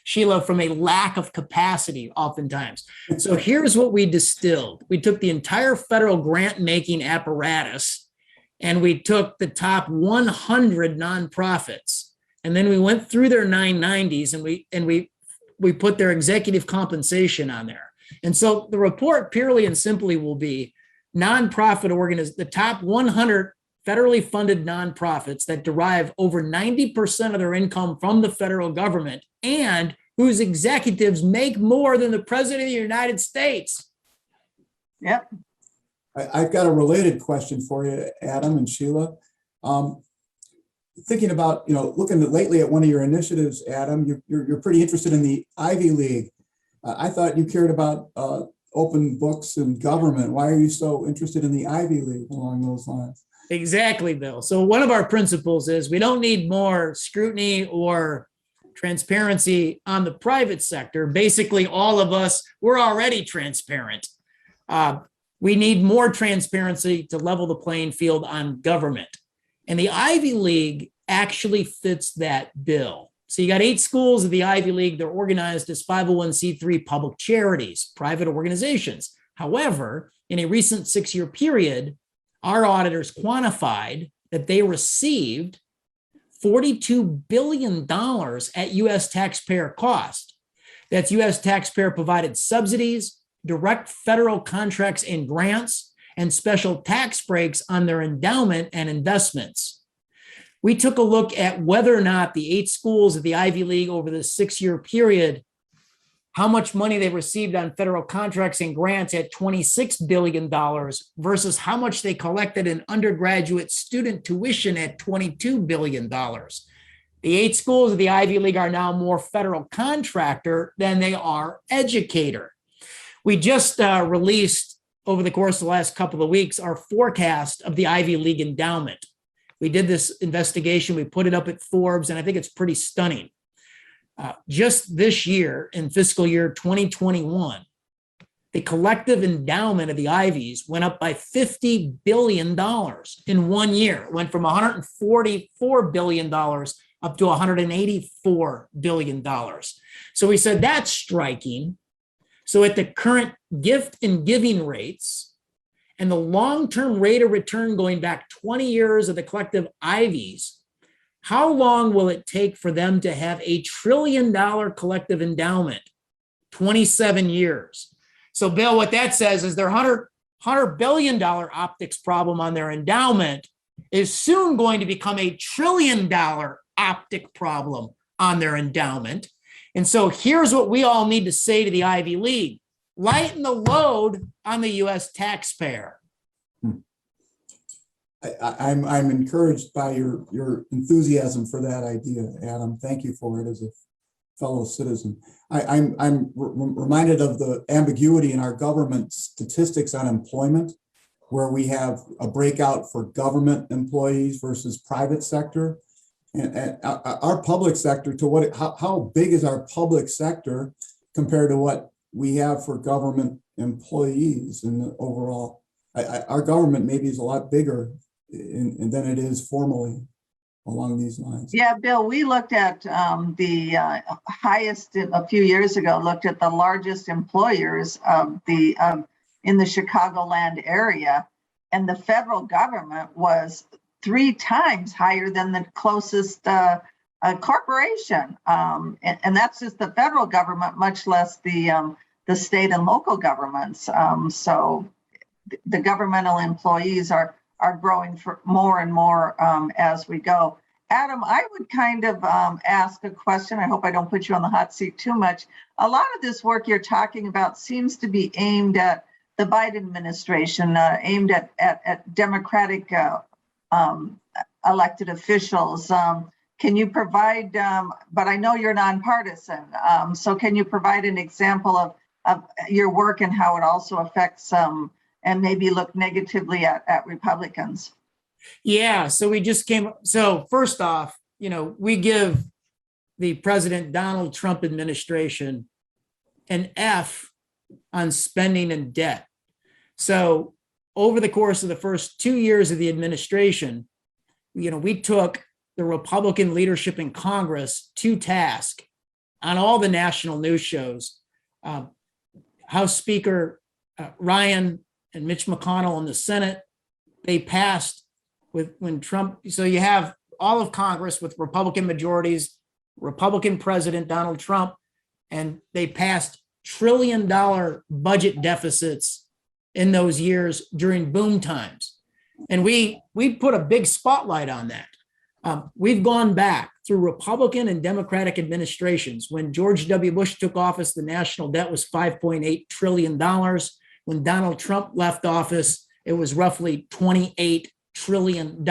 S3: Sheila, from a lack of capacity oftentimes. So here's what we distilled. We took the entire federal grant making apparatus and we took the top 100 nonprofits. And then we went through their 990s and we put their executive compensation on there. And so the report purely and simply will be the top 100 federally funded nonprofits that derive over 90% of their income from the federal government and whose executives make more than the president of the United States.
S2: Yep.
S1: I've got a related question for you, Adam and Sheila. Thinking about, looking lately at one of your initiatives, Adam, you're pretty interested in the Ivy League. I thought you cared about open books and government. Why are you so interested in the Ivy League along those lines?
S3: Exactly, Bill. So one of our principles is we don't need more scrutiny or transparency on the private sector. Basically, all of us, we're already transparent. We need more transparency to level the playing field on government. And the Ivy League actually fits that bill. So you got 8 schools of the Ivy League. They're organized as 501c3 public charities, private organizations. However, in a recent 6-year period, our auditors quantified that they received $42 billion at U.S. taxpayer cost. That's U.S. taxpayer provided subsidies, direct federal contracts and grants, and special tax breaks on their endowment and investments. We took a look at whether or not the 8 schools of the Ivy League over the 6-year period, how much money they received on federal contracts and grants at $26 billion versus how much they collected in undergraduate student tuition at $22 billion. The 8 schools of the Ivy League are now more federal contractor than they are educator. We just released over the course of the last couple of weeks our forecast of the Ivy League endowment. We did this investigation, we put it up at Forbes, and I think it's pretty stunning. Just this year, in fiscal year 2021, the collective endowment of the Ivies went up by $50 billion in 1 year. It went from $144 billion up to $184 billion. So we said that's striking. So at the current gift and giving rates and the long-term rate of return going back 20 years of the collective Ivies, how long will it take for them to have $1 trillion collective endowment? 27 years. So Bill, what that says is their $100 billion optics problem on their endowment is soon going to become $1 trillion optic problem on their endowment. And so here's what we all need to say to the Ivy League: lighten the load on the U.S. taxpayer.
S1: I'm encouraged by your enthusiasm for that idea, Adam. Thank you for it as a fellow citizen. I'm reminded of the ambiguity in our government statistics on employment, where we have a breakout for government employees versus private sector. And our public sector, how big is our public sector compared to what we have for government employees in the overall? Our government maybe is a lot bigger than it is formally. along these lines.
S2: Yeah, Bill, we looked at the highest a few years ago, looked at the largest employers of the in the Chicagoland area, and the federal government was 3 times higher than the closest corporation. And that's just the federal government, much less the state and local governments. So the governmental employees are growing for more and more as we go. Adam, I would kind of ask a question. I hope I don't put you on the hot seat too much. A lot of this work you're talking about seems to be aimed at the Biden administration, aimed at Democratic elected officials. Can you provide, but I know you're nonpartisan, so can you provide an example of your work and how it also affects and maybe look negatively at Republicans?
S3: Yeah, so first off, we give the President Donald Trump administration an F on spending and debt. So over the course of the first 2 years of the administration, we took the Republican leadership in Congress to task on all the national news shows. House Speaker Ryan and Mitch McConnell in the Senate, they passed when Trump, so you have all of Congress with Republican majorities, Republican President Donald Trump, and they passed trillion-dollar budget deficits in those years during boom times. And we put a big spotlight on that. We've gone back through Republican and Democratic administrations. When George W. Bush took office, the national debt was $5.8 trillion. When Donald Trump left office, it was roughly $28 trillion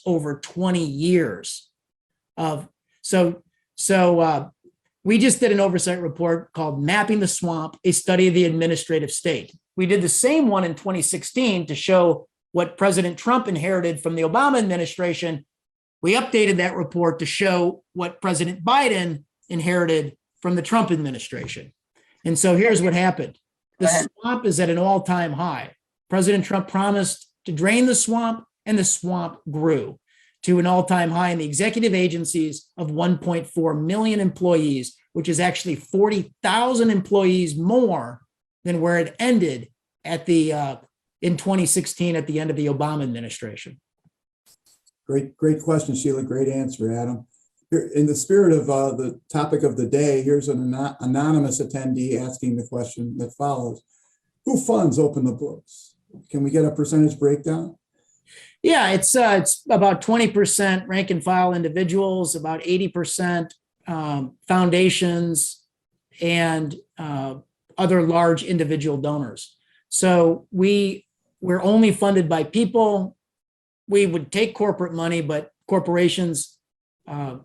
S3: over 20 years. We just did an oversight report called Mapping the Swamp, a study of the administrative state. We did the same one in 2016 to show what President Trump inherited from the Obama administration. We updated that report to show what President Biden inherited from the Trump administration. And so here's what happened. The swamp is at an all-time high. President Trump promised to drain the swamp, and the swamp grew to an all-time high in the executive agencies of 1.4 million employees, which is actually 40,000 employees more than where it ended at in 2016 at the end of the Obama administration.
S1: Great question, Sheila. Great answer, Adam. Here, in the spirit of the topic of the day, here's an anonymous attendee asking the question that follows. Who funds Open the Books? Can we get a percentage breakdown?
S3: Yeah, it's about 20% rank and file individuals, about 80% foundations, and other large individual donors. So we're only funded by people. We would take corporate money, but corporations, I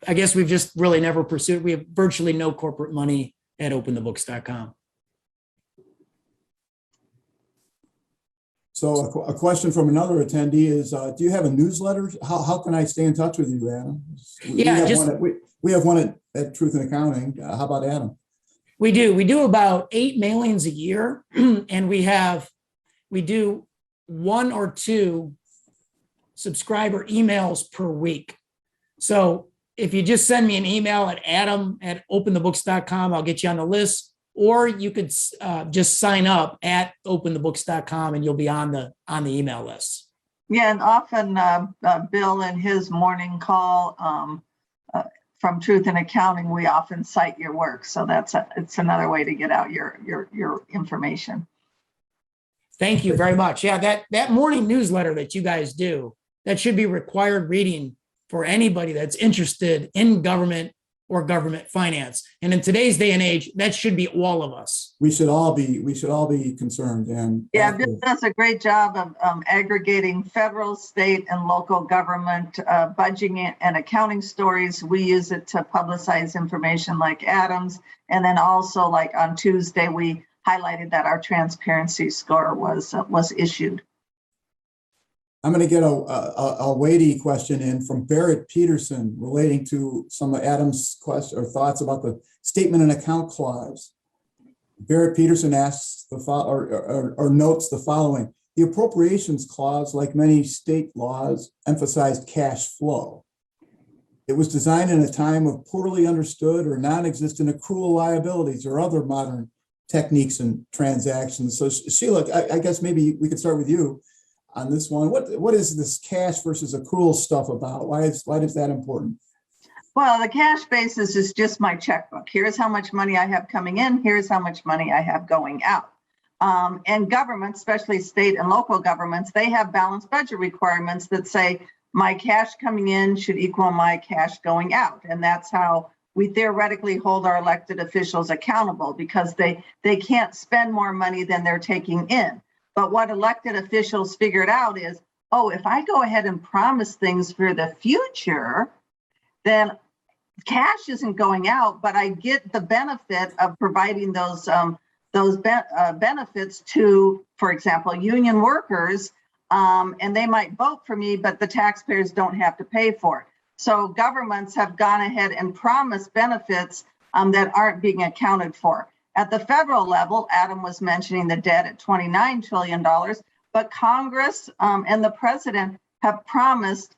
S3: guess we've just really never pursued. We have virtually no corporate money at openthebooks.com.
S1: So a question from another attendee is, do you have a newsletter? How can I stay in touch with you, Adam? We have one at Truth in Accounting. How about Adam?
S3: We do about 8 mailings a year, and we do 1 or 2 subscriber emails per week. So if you just send me an email at adam@openthebooks.com, I'll get you on the list. Or you could just sign up at openthebooks.com and you'll be on the email list.
S2: Yeah, and often Bill in his morning call from Truth in Accounting, we often cite your work. So it's another way to get out your information.
S3: Thank you very much. Yeah, that morning newsletter that you guys do, that should be required reading for anybody that's interested in government or government finance. And in today's day and age, that should be all of us.
S1: We should all be concerned. And
S2: yeah, Bill does a great job of aggregating federal, state, and local government budgeting and accounting stories. We use it to publicize information like Adam's. And then also, like on Tuesday, we highlighted that our transparency score was issued.
S1: I'm going to get a weighty question in from Barrett Peterson relating to some of Adam's question or thoughts about the statement and account clause. Barrett Peterson asks or notes the following: the appropriations clause, like many state laws, emphasized cash flow. It was designed in a time of poorly understood or non-existent accrual liabilities or other modern techniques and transactions. So Sheila, I guess maybe we could start with you on this one. What is this cash versus accrual stuff about? Why is that important?
S2: Well, the cash basis is just my checkbook. Here's how much money I have coming in. Here's how much money I have going out. And governments, especially state and local governments, they have balanced budget requirements that say my cash coming in should equal my cash going out. And that's how we theoretically hold our elected officials accountable, because they can't spend more money than they're taking in. But what elected officials figured out is, oh, if I go ahead and promise things for the future, then cash isn't going out, but I get the benefit of providing those benefits to, for example, union workers, and they might vote for me, but the taxpayers don't have to pay for it. So governments have gone ahead and promised benefits that aren't being accounted for. At the federal level, Adam was mentioning the debt at $29 trillion, but Congress and the president have promised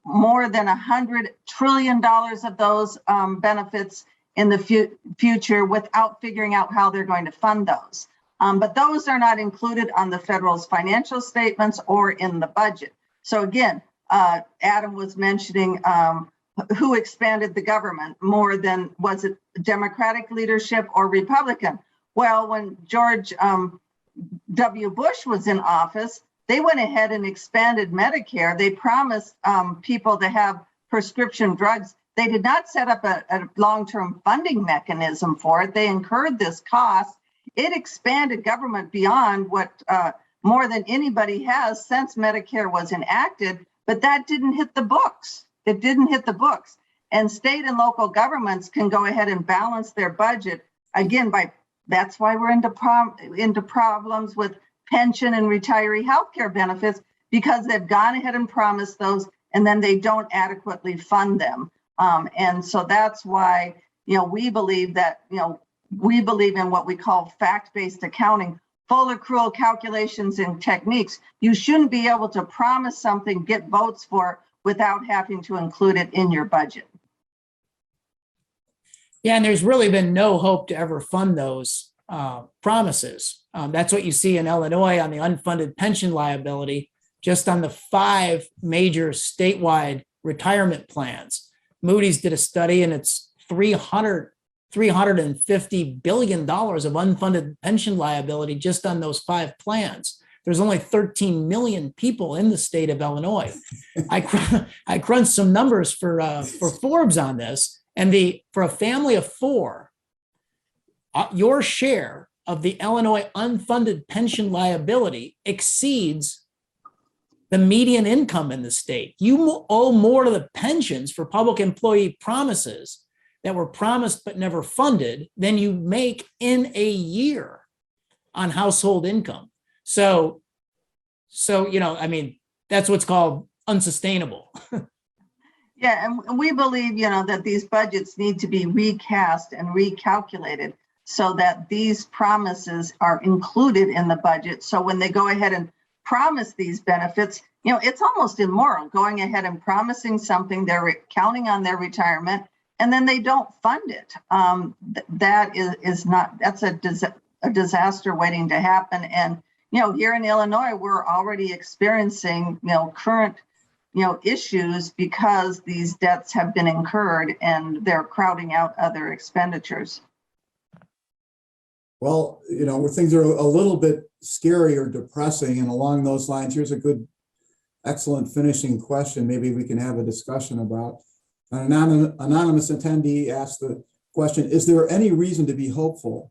S2: more than $100 trillion of those benefits in the future without figuring out how they're going to fund those. But those are not included on the federal's financial statements or in the budget. So again, Adam was mentioning who expanded the government more than, was it Democratic leadership or Republican? Well, when George W. Bush was in office, they went ahead and expanded Medicare. They promised people to have prescription drugs. They did not set up a long-term funding mechanism for it. They incurred this cost. It expanded government beyond what more than anybody has since Medicare was enacted, but that didn't hit the books. It didn't hit the books. And state and local governments can go ahead and balance their budget, again, that's why we're into problems with pension and retiree healthcare benefits, because they've gone ahead and promised those, and then they don't adequately fund them. And so that's why, we believe that, we believe in what we call fact-based accounting, full accrual calculations and techniques. You shouldn't be able to promise something, get votes for, without having to include it in your budget.
S3: Yeah, and there's really been no hope to ever fund those promises. That's what you see in Illinois on the unfunded pension liability, just on the 5 major statewide retirement plans. Moody's did a study, and it's $350 billion of unfunded pension liability just on those 5 plans. There's only 13 million people in the state of Illinois. I crunched some numbers for Forbes on this, and for a family of 4, your share of the Illinois unfunded pension liability exceeds the median income in the state. You owe more to the pensions for public employee promises that were promised but never funded than you make in a year on household income. So, that's what's called unsustainable.
S2: Yeah, and we believe, that these budgets need to be recast and recalculated so that these promises are included in the budget. So when they go ahead and promise these benefits, it's almost immoral going ahead and promising something, they're counting on their retirement, and then they don't fund it. That's a disaster waiting to happen. And, here in Illinois, we're already experiencing, current, issues because these debts have been incurred and they're crowding out other expenditures.
S1: Well, where things are a little bit scary or depressing, and along those lines, here's a excellent finishing question maybe we can have a discussion about. An anonymous attendee asked the question, is there any reason to be hopeful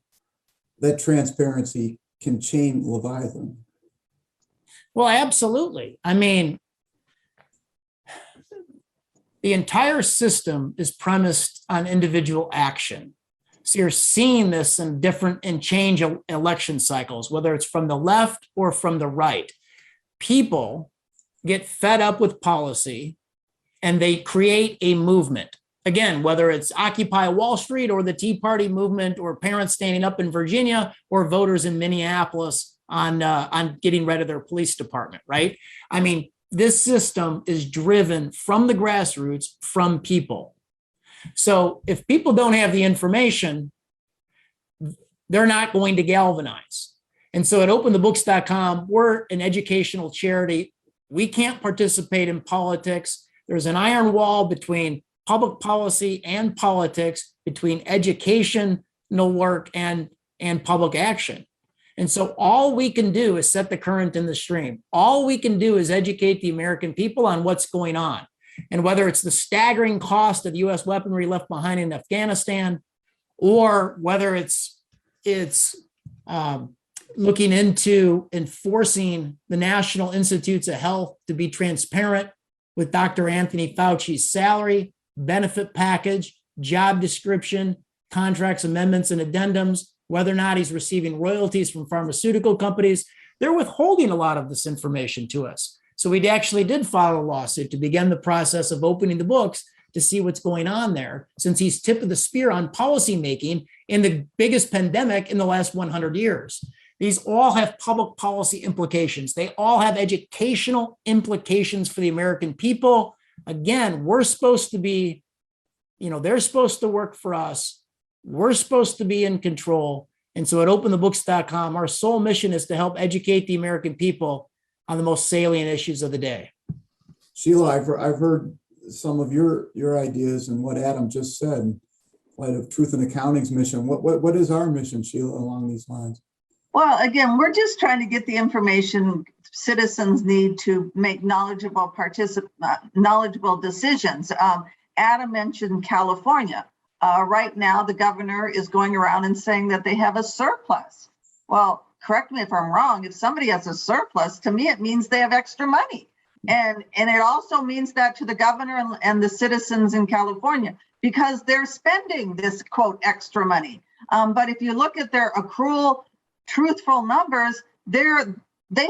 S1: that transparency can chain Leviathan?
S3: Well, absolutely. The entire system is premised on individual action. So you're seeing this in change election cycles, whether it's from the left or from the right. People get fed up with policy and they create a movement. Again, whether it's Occupy Wall Street or the Tea Party movement or parents standing up in Virginia or voters in Minneapolis on getting rid of their police department, right? this system is driven from the grassroots, from people. So if people don't have the information, they're not going to galvanize. And so at openthebooks.com, we're an educational charity. We can't participate in politics. There's an iron wall between public policy and politics, between educational work and public action. And so all we can do is set the current in the stream. All we can do is educate the American people on what's going on. And whether it's the staggering cost of U.S. weaponry left behind in Afghanistan, or whether it's looking into enforcing the National Institutes of Health to be transparent with Dr. Anthony Fauci's salary, benefit package, job description, contracts, amendments, and addendums, whether or not he's receiving royalties from pharmaceutical companies. They're withholding a lot of this information to us. So we actually did file a lawsuit to begin the process of opening the books to see what's going on there, since he's tip of the spear on policymaking in the biggest pandemic in the last 100 years. These all have public policy implications. They all have educational implications for the American people. Again, we're supposed to be, they're supposed to work for us. We're supposed to be in control. And so at openthebooks.com, our sole mission is to help educate the American people on the most salient issues of the day.
S1: Sheila, I've heard some of your ideas and what Adam just said in light of Truth in Accounting's mission. What is our mission, Sheila, along these lines?
S2: Well, again, we're just trying to get the information citizens need to make knowledgeable decisions. Adam mentioned California. Right now, the governor is going around and saying that they have a surplus. Well, correct me if I'm wrong. If somebody has a surplus, to me, it means they have extra money. And it also means that to the governor and the citizens in California, because they're spending this, quote, extra money. But if you look at their accrual, truthful numbers, they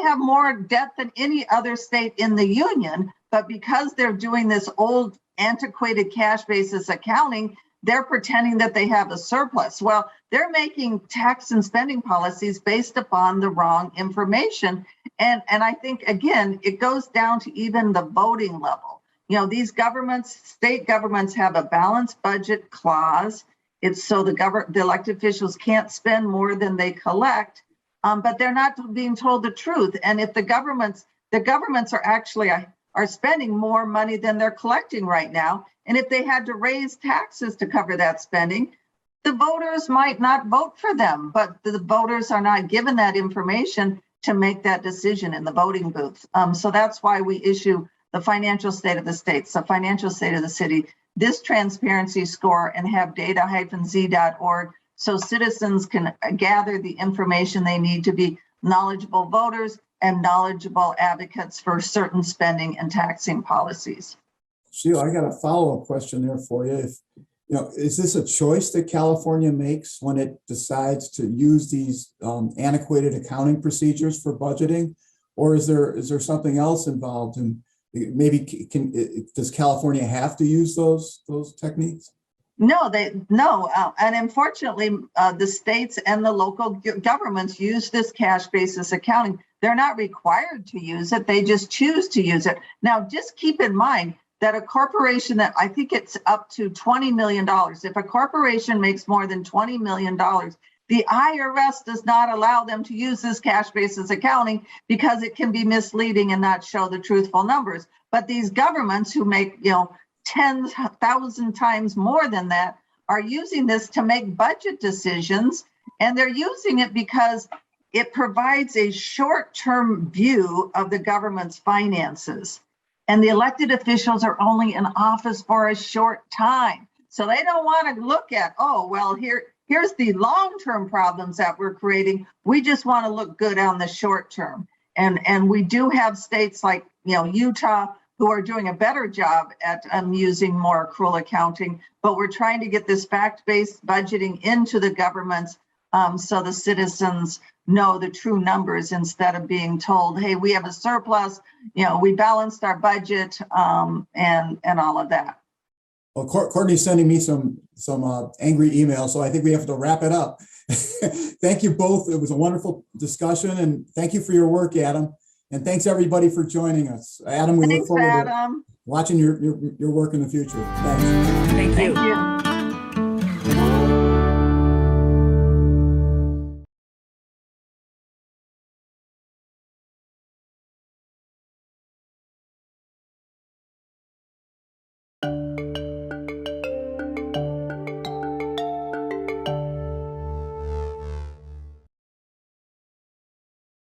S2: have more debt than any other state in the union. But because they're doing this old, antiquated cash basis accounting, they're pretending that they have a surplus. Well, they're making tax and spending policies based upon the wrong information. And I think, again, it goes down to even the voting level. These governments, state governments, have a balanced budget clause. It's so the elected officials can't spend more than they collect, but they're not being told the truth. And if the governments are actually are spending more money than they're collecting right now, and if they had to raise taxes to cover that spending, the voters might not vote for them, but the voters are not given that information to make that decision in the voting booth. So that's why we issue the financial state of the states, the financial state of the city, this transparency score, and have data-z.org so citizens can gather the information they need to be knowledgeable voters and knowledgeable advocates for certain spending and taxing policies.
S1: Sheila, I got a follow-up question there for you. Is this a choice that California makes when it decides to use these antiquated accounting procedures for budgeting, or is there something else involved? And maybe does California have to use those techniques?
S2: No, and unfortunately, the states and the local governments use this cash basis accounting. They're not required to use it; they just choose to use it. Now, just keep in mind that a corporation that I think it's up to $20 million. If a corporation makes more than $20 million, the IRS does not allow them to use this cash basis accounting because it can be misleading and not show the truthful numbers. But these governments who make 10,000 times more than that are using this to make budget decisions, and they're using it because it provides a short-term view of the government's finances. And the elected officials are only in office for a short time. So they don't want to look at, here's the long-term problems that we're creating. We just want to look good on the short term. And we do have states like, Utah, who are doing a better job at using more accrual accounting, but we're trying to get this fact-based budgeting into the governments so the citizens know the true numbers instead of being told, hey, we have a surplus, we balanced our budget and all of that.
S1: Well, Courtney's sending me some angry emails, so I think we have to wrap it up. Thank you both. It was a wonderful discussion, and thank you for your work, Adam. And thanks everybody for joining us. Adam, we look
S2: Thanks,
S1: forward to
S2: Adam.
S1: watching your work in the future. Thanks.
S3: Thank you.
S2: Thank you.